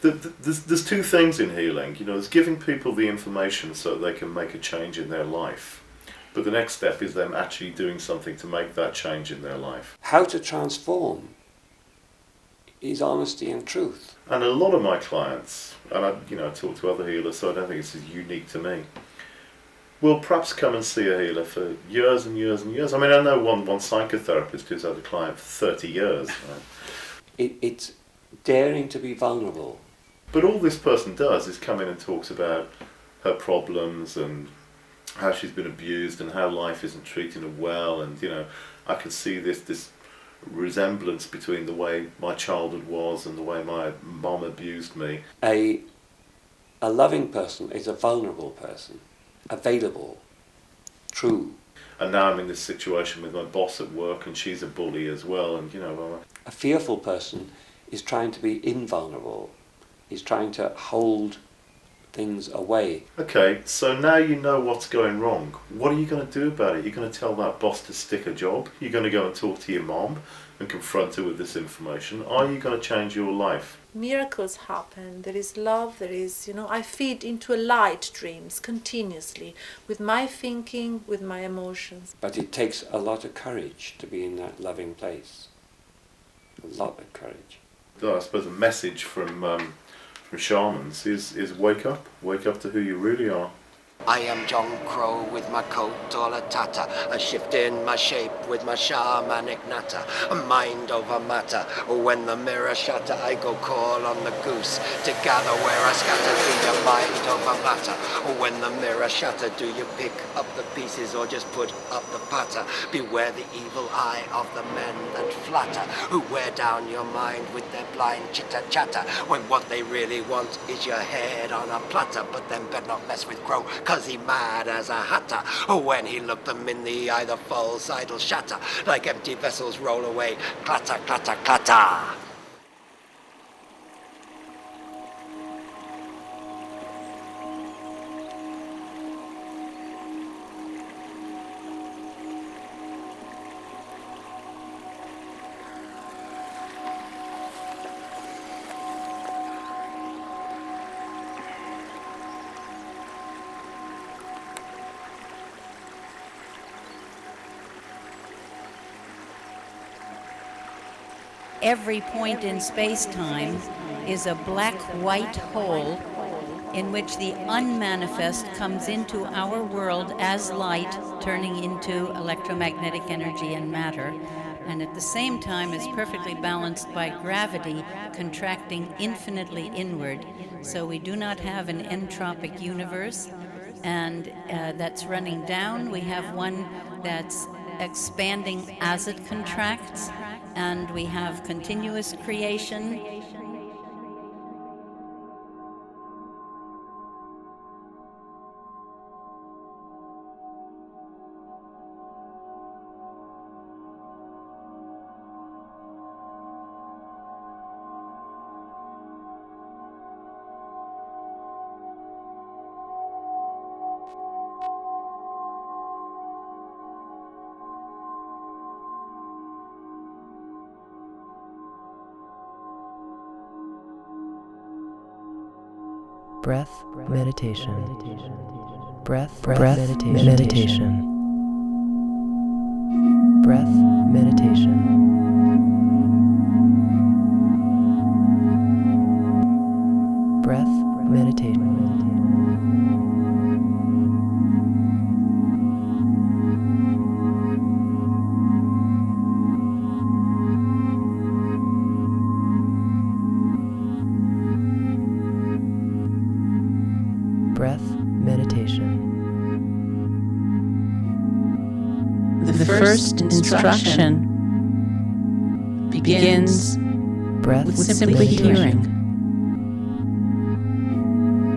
There's two things in healing. There's giving people the information so that they can make a change in their life. But the next step is them actually doing something to make that change in their life. How to transform is honesty and truth. And a lot of my clients, and I talk to other healers, so I don't think this is unique to me, will perhaps come and see a healer for years and years and years. I mean, I know one psychotherapist who's had a client for 30 years. Right? It's daring to be vulnerable. But all this person does is come in and talks about her problems and how she's been abused and how life isn't treating her well, and I can see this resemblance between the way my childhood was and the way my mom abused me. A loving person is a vulnerable person, available, true. And now I'm in this situation with my boss at work, and she's a bully as well, and A fearful person is trying to be invulnerable, is trying to hold things away. Okay, so now you know what's going wrong. What are you going to do about it? You're going to tell that boss to stick a job? You're going to go and talk to your mom and confront her with this information? Are you going to change your life? Miracles happen. There is love, there is, I feed into a light dreams continuously with my thinking, with my emotions. But it takes a lot of courage to be in that loving place. A lot of courage. I suppose a message from shamans is wake up to who you really are. I am John Crow with my coat all a tatter, a shift in my shape with my shamanic natter, a mind over matter. When the mirror shatter, I go call on the goose to gather where I scatter. Do your mind over matter? When the mirror shatter, do you pick up the pieces or just put up the patter? Beware the evil eye of the men that flatter, who wear down your mind with their blind chitter chatter, when what they really want is your head on a platter. But then better not mess with Crow, 'cause he mad as a hatter. When he looked them in the eye, the false idol shatter, like empty vessels roll away, clatter, clatter, clatter. Every point in space-time is a black-white hole in which the unmanifest comes into our world as light, turning into electromagnetic energy and matter, and at the same time is perfectly balanced by gravity contracting infinitely inward. So we do not have an entropic universe, and that's running down. We have one that's expanding as it contracts, and we have continuous creation. Breath meditation. Breath meditation. Breath meditation. Breath meditation. Breath meditation. The first instruction begins Breath with simply hearing.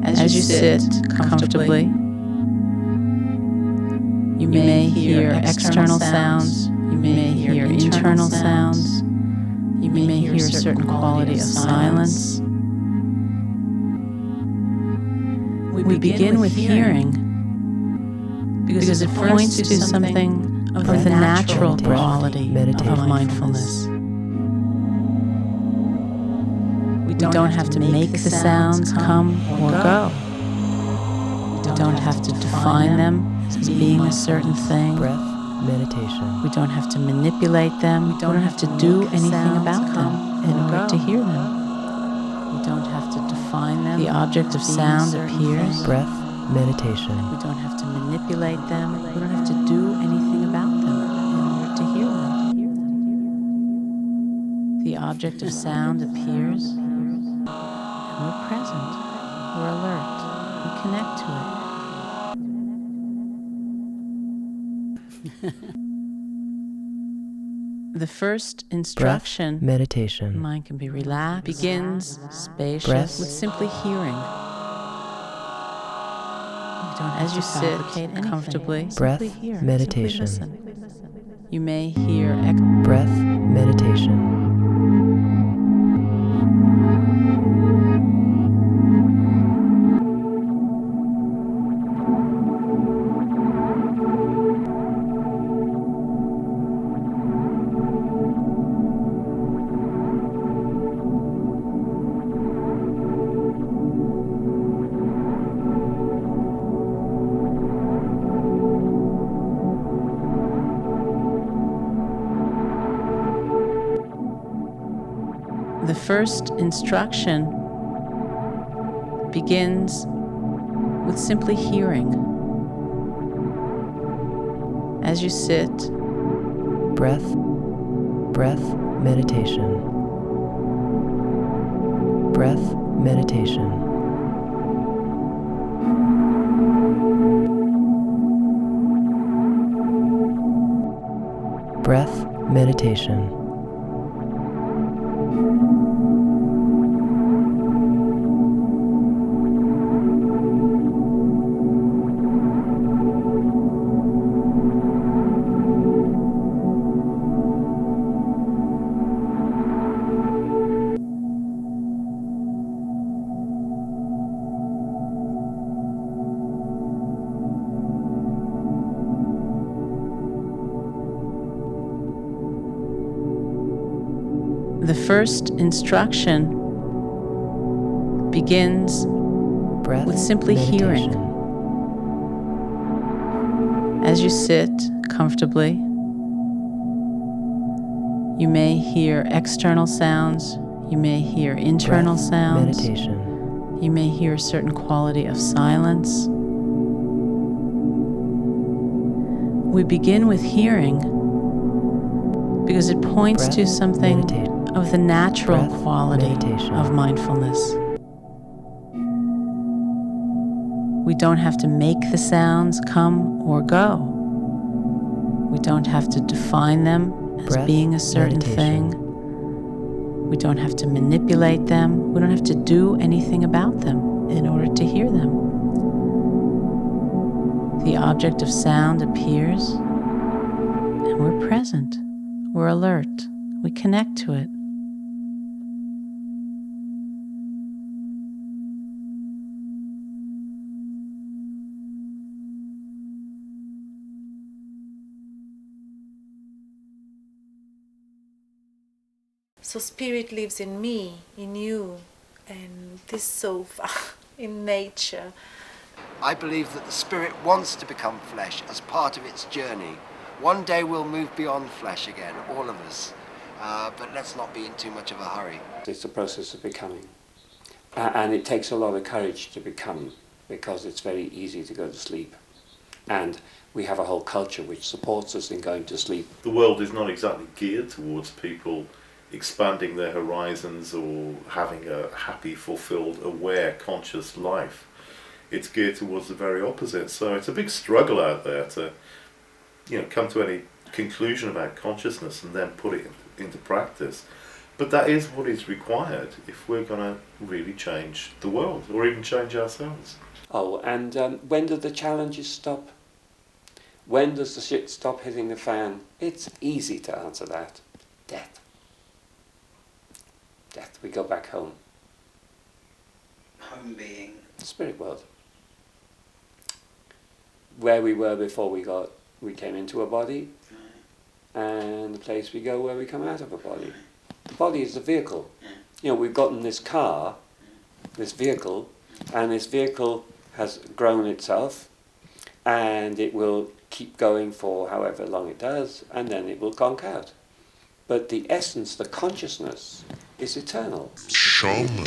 As you sit comfortably, you may hear external sounds, you may hear internal sounds, you may hear a certain quality of silence. We begin with hearing because it points to something of the natural quality of mindfulness. don't have to make the sounds come or go. We don't have to define them as being a certain thing. Breath meditation. We don't have to manipulate them. We don't have to do anything about them in order to hear them. We don't have to define them. The object of sound appears. Breath meditation. We don't have to manipulate them. We don't have to do anything about them in order to hear them. The object of sound appears, and we're present. We're alert. We connect to it. The first instruction, Meditation. mind can be relaxed, begins spacious Breath. with simply hearing. You don't have to sit comfortably. Breath Simply hear. meditation. Simply listen. You may hear Breath meditation. The first instruction begins with simply hearing. As you sit, Breath meditation. Breath meditation. Breath meditation. the first instruction begins Breath with simply hearing. meditation. As you sit comfortably, you may hear external sounds, you may hear internal Breath sounds, meditation. you may hear a certain quality of silence. We begin with hearing because it points Breath to something meditate. of the natural Breath quality meditation. of mindfulness. We don't have to make the sounds come or go. We don't have to define them as Breath being a certain meditation. thing. We don't have to manipulate them. We don't have to do anything about them in order to hear them. The object of sound appears, and we're present. We're alert. We connect to it. So spirit lives in me, in you, and this sofa, in nature. I believe that the spirit wants to become flesh as part of its journey. One day we'll move beyond flesh again, all of us. But let's not be in too much of a hurry. It's a process of becoming. And it takes a lot of courage to become, because it's very easy to go to sleep. And we have a whole culture which supports us in going to sleep. The world is not exactly geared towards people expanding their horizons or having a happy, fulfilled, aware, conscious life. It's geared towards the very opposite. So it's a big struggle out there to, come to any conclusion about consciousness and then put it into practice. But that is what is required if we're going to really change the world or even change ourselves. Oh, and when do the challenges stop? When does the shit stop hitting the fan? It's easy to answer that. Death. Death. We go back home. Home being? The spirit world. Where we were before we came into a body, and the place we go where we come out of a body. The body is the vehicle. You know, we've gotten this car, this vehicle, and this vehicle has grown itself, and it will keep going for however long it does, and then it will conk out. But the essence, the consciousness, is eternal. Shaman.